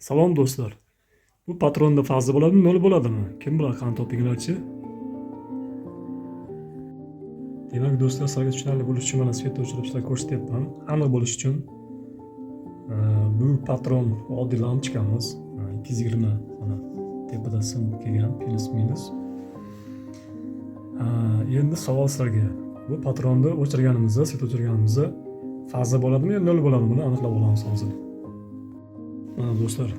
Salom do'stlar. Bu patronda fazi bo'ladimi, nol bo'ladimi? Kim bilan qani topinglarchi? Demak do'stlar, sizlarga tushunarli bo'lishi uchun mana svet o'chirib sizlarga ko'rsatyapman. Aniq bo'lishi uchun bu patron oddiy lampochkamiz 220 mana tepada sim kelgan plus minus. Endi savol sizlarga. Bu patronni o'chirganimizda, svet o'chirganimizda fazi bo'ladimi yo nol bo'ladimi? Buni aniqlab olamiz hozir. Mana do'stlar,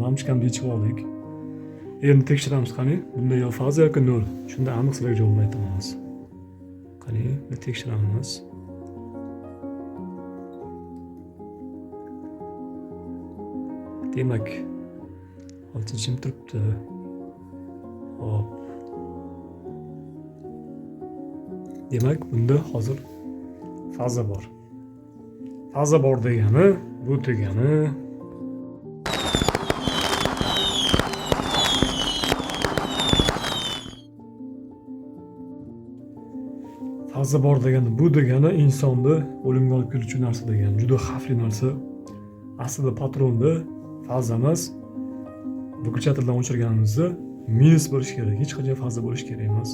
lampochkamni yechib oldik. Endi tekshiramiz qani, bunda yo faza yoki nol. Shunda aniq sizlarga javobni aytamiz. Qani, tekshiramiz. Demak, oltin jim turibdi. Hop. Demak, bunda hozir faza bor. Faza bor degani, bu degani faza bor degani, bu degani insonni o'limga olib keluvchi narsa degani, juda xavfli narsa. Aslida patronda faza emas, dvigateldan o'chirganimizda minus bo'lishi kerak, hech qanday faza bo'lishi kerak emas.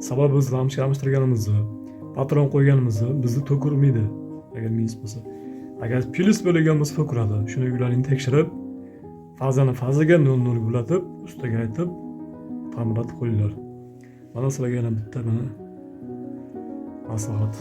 Sababi biz lampochka almashtirganimizda, patron qo'yganimizda bizni tok urmaydi agar minus bo'lsa. Agar plus bo'lgan bo'lsa tok uradi. Shuni ularni tekshirib, fazani fazaga 0 bo'latib, ustiga aytib, ta'mirlatib qo'yinglar. Mana sizlarga yana bitta maslahat.